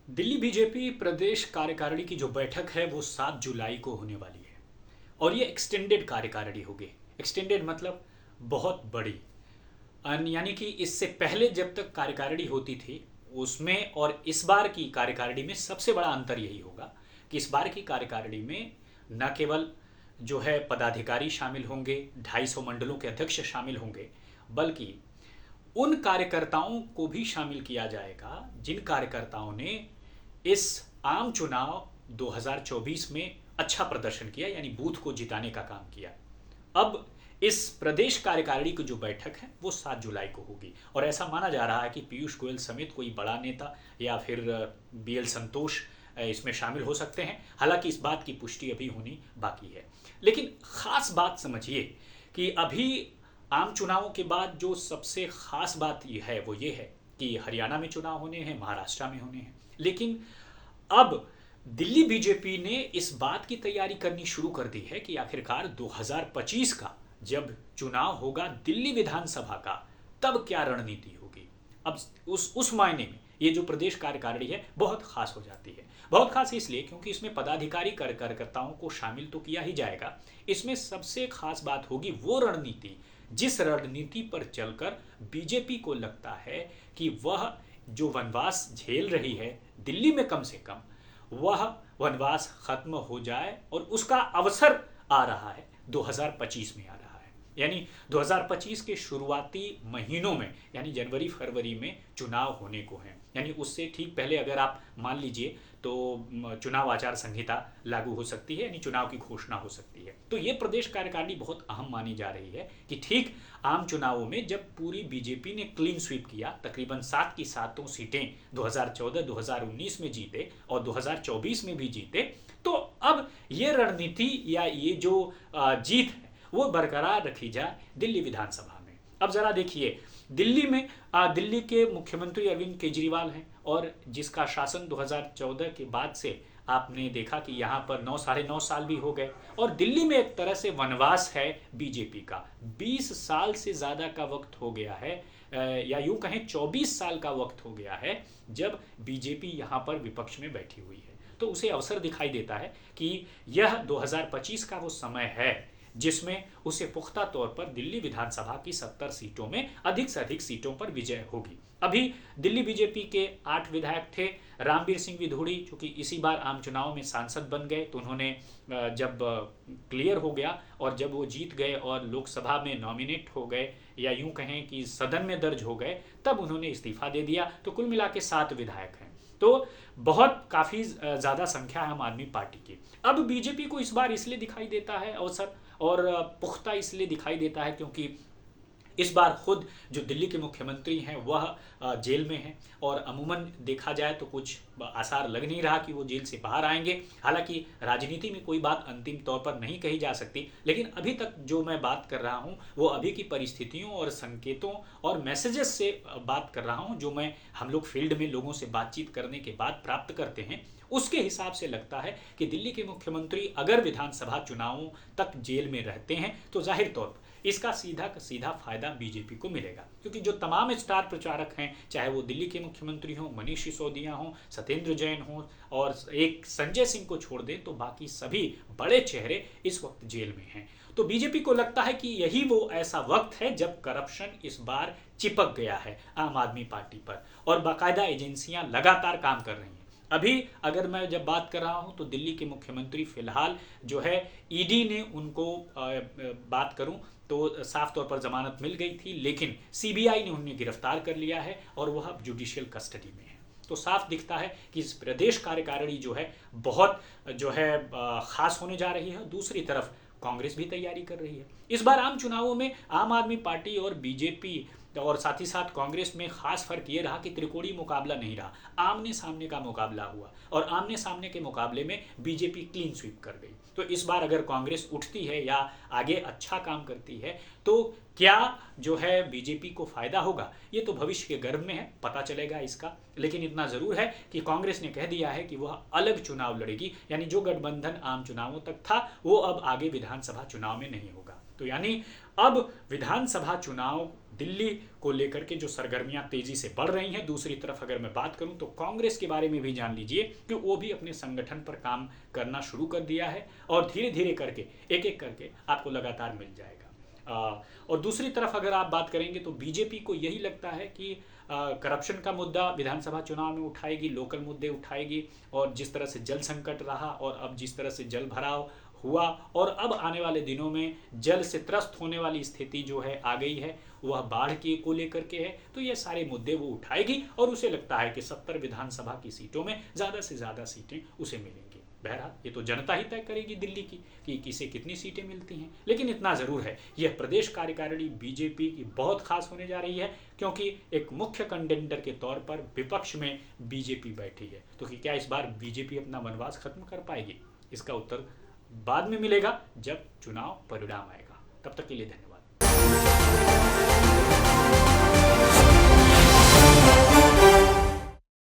Delhi BJP प्रदेश कार्यकारिणी की जो बैठक है वो 7 जुलाई को होने वाली है। और ये एक्सटेंडेड कार्यकारिणी होगी। एक्सटेंडेड मतलब बहुत बड़ी। यानी कि इससे पहले जब तक कार्यकारिणी होती थी उसमें और इस बार की कार्यकारिणी में सबसे बड़ा अंतर यही होगा कि इस बार की कार्यकारिणी में न केवल जो है पदाधिकारी शामिल होंगे, 250 मंडलों के अध्यक्ष शामिल होंगे, बल्कि उन कार्यकर्ताओं को भी शामिल किया जाएगा जिन कार्यकर्ताओं ने इस आम चुनाव 2024 में अच्छा प्रदर्शन किया, यानी बूथ को जिताने का काम किया। अब इस प्रदेश कार्यकारिणी की जो बैठक है वो 7 जुलाई को होगी और ऐसा माना जा रहा है कि पीयूष गोयल समेत कोई बड़ा नेता या फिर बीएल संतोष इसमें शामिल हो सकते हैं। हालांकि इस बात की पुष्टि अभी होनी बाकी है। लेकिन खास बात समझिए कि अभी आम चुनावों के बाद जो सबसे खास बात ये है वो ये है कि हरियाणा में चुनाव होने हैं, महाराष्ट्र में होने हैं। लेकिन अब दिल्ली बीजेपी ने इस बात की तैयारी करनी शुरू कर दी है कि आखिरकार 2025 का जब चुनाव होगा दिल्ली विधानसभा का, तब क्या रणनीति होगी। अब उस मायने में ये जो प्रदेश कार्यकारिणी है बहुत खास हो जाती है। बहुत खास इसलिए क्योंकि इसमें पदाधिकारी कार्यकर्ताओं को शामिल तो किया ही जाएगा। इसमें सबसे खास बात होगी वो रणनीति जिस रणनीति पर चलकर बीजेपी को लगता है कि वह जो वनवास झेल रही है दिल्ली में, कम से कम वह वनवास खत्म हो जाए और उसका अवसर आ रहा है 2025 में आ रहा है। यानी 2025 के शुरुआती महीनों में यानी जनवरी फरवरी में चुनाव होने को हैं। यानी उससे ठीक पहले अगर आप मान लीजिए तो चुनाव आचार संहिता लागू हो सकती है, यानी चुनाव की घोषणा हो सकती है। तो ये प्रदेश कार्यकारिणी बहुत अहम मानी जा रही है कि ठीक आम चुनावों में जब पूरी बीजेपी ने क्लीन स्वीप किया, तकरीबन 7 की 7 सीटें 2014-2019 में जीते और 2024 में भी जीते, तो अब ये रणनीति या ये जो जीत है वो बरकरार रखी जाए दिल्ली विधानसभा में। अब जरा देखिए, दिल्ली में दिल्ली के मुख्यमंत्री अरविंद केजरीवाल हैं और जिसका शासन 2014 के बाद से आपने देखा कि यहाँ पर 9 साढ़े 9 साल भी हो गए और दिल्ली में एक तरह से वनवास है बीजेपी का। 20 साल से ज़्यादा का वक्त हो गया है, या यूँ कहें 24 साल का वक्त हो गया है जब बीजेपी यहाँ पर विपक्ष में बैठी हुई है। तो उसे अवसर दिखाई देता है कि यह 2025 का वो समय है जिसमें उसे पुख्ता तौर पर दिल्ली विधानसभा की 70 सीटों में अधिक से अधिक सीटों पर विजय होगी। अभी दिल्ली बीजेपी के 8 विधायक थे। रामवीर सिंह विधूड़ी जो कि इसी बार आम चुनाव में सांसद बन गए, तो उन्होंने जब क्लियर हो गया और जब वो जीत गए और लोकसभा में नॉमिनेट हो गए या यूं कहें कि सदन में दर्ज हो गए, तब उन्होंने इस्तीफा दे दिया। तो कुल मिला के 7 विधायक हैं। तो बहुत काफ़ी ज़्यादा संख्या है आम आदमी पार्टी की। अब बीजेपी को इस बार इसलिए दिखाई देता है अवसर और पुख्ता इसलिए दिखाई देता है क्योंकि इस बार खुद जो दिल्ली के मुख्यमंत्री हैं वह जेल में हैं और अमूमन देखा जाए तो कुछ आसार लग नहीं रहा कि वो जेल से बाहर आएंगे। हालांकि राजनीति में कोई बात अंतिम तौर पर नहीं कही जा सकती, लेकिन अभी तक जो मैं बात कर रहा हूँ वो अभी की परिस्थितियों और संकेतों और मैसेजेस से बात कर रहा हूँ जो मैं हम लोग फील्ड में लोगों से बातचीत करने के बाद प्राप्त करते हैं। उसके हिसाब से लगता है कि दिल्ली के मुख्यमंत्री अगर विधानसभा चुनावों तक जेल में रहते हैं तो जाहिर तौर पर इसका सीधा का सीधा फायदा बीजेपी को मिलेगा, क्योंकि जो तमाम स्टार प्रचारक हैं, चाहे वो दिल्ली के मुख्यमंत्री हों, मनीष सिसोदिया हों, सत्येंद्र जैन हों और एक संजय सिंह को छोड़ दें तो बाकी सभी बड़े चेहरे इस वक्त जेल में हैं। तो बीजेपी को लगता है कि यही वो ऐसा वक्त है जब करप्शन इस बार चिपक गया है आम आदमी पार्टी पर और बाकायदा एजेंसियां लगातार काम कर रही हैं। अभी अगर मैं जब बात कर रहा हूं तो दिल्ली के मुख्यमंत्री फिलहाल जो है ईडी ने उनको बात करूं तो साफ तौर पर जमानत मिल गई थी, लेकिन सीबीआई ने उन्हें गिरफ्तार कर लिया है और वह अब जुडिशियल कस्टडी में है। तो साफ दिखता है कि इस प्रदेश कार्यकारिणी जो है बहुत जो है खास होने जा रही है। दूसरी तरफ कांग्रेस भी तैयारी कर रही है। इस बार आम चुनावों में आम आदमी पार्टी और बीजेपी और साथ ही साथ कांग्रेस में खास फर्क ये रहा कि त्रिकोणीय मुकाबला नहीं रहा, आमने सामने का मुकाबला हुआ और आमने सामने के मुकाबले में बीजेपी क्लीन स्वीप कर गई। तो इस बार अगर कांग्रेस उठती है या आगे अच्छा काम करती है तो क्या जो है बीजेपी को फायदा होगा, ये तो भविष्य के गर्भ में है, पता चलेगा इसका। लेकिन इतना जरूर है कि कांग्रेस ने कह दिया है कि वह अलग चुनाव लड़ेगी, यानी जो गठबंधन आम चुनावों तक था वो अब आगे विधानसभा चुनाव में नहीं होगा। तो यानी अब विधानसभा चुनाव दिल्ली को लेकर के जो सरगर्मियां तेजी से बढ़ रही हैं, दूसरी तरफ अगर मैं बात करूं तो कांग्रेस के बारे में भी जान लीजिए कि वो भी अपने संगठन पर काम करना शुरू कर दिया है और धीरे धीरे करके एक एक करके आपको लगातार मिल जाएगा। और दूसरी तरफ अगर आप बात करेंगे तो बीजेपी को यही लगता है कि करप्शन का मुद्दा विधानसभा चुनाव में उठाएगी, लोकल मुद्दे उठाएगी, और जिस तरह से जल संकट रहा और अब जिस तरह से जल भराव हुआ और अब आने वाले दिनों में जल से त्रस्त होने वाली स्थिति जो है आ गई है, वह बाढ़ के को लेकर के है, तो ये सारे मुद्दे वो उठाएगी और उसे लगता है कि 70 विधानसभा की सीटों में ज़्यादा से ज़्यादा सीटें उसे मिलेंगी। बहरहाल ये तो जनता ही तय करेगी दिल्ली की कि किसे कितनी सीटें मिलती हैं, लेकिन इतना ज़रूर है यह प्रदेश कार्यकारिणी बीजेपी की बहुत खास होने जा रही है, क्योंकि एक मुख्य कंटेंडर के तौर पर विपक्ष में बीजेपी बैठी है। तो क्या इस बार बीजेपी अपना वनवास खत्म कर पाएगी? इसका उत्तर बाद में मिलेगा जब चुनाव परिणाम आएगा। तब तक के लिए धन्यवाद।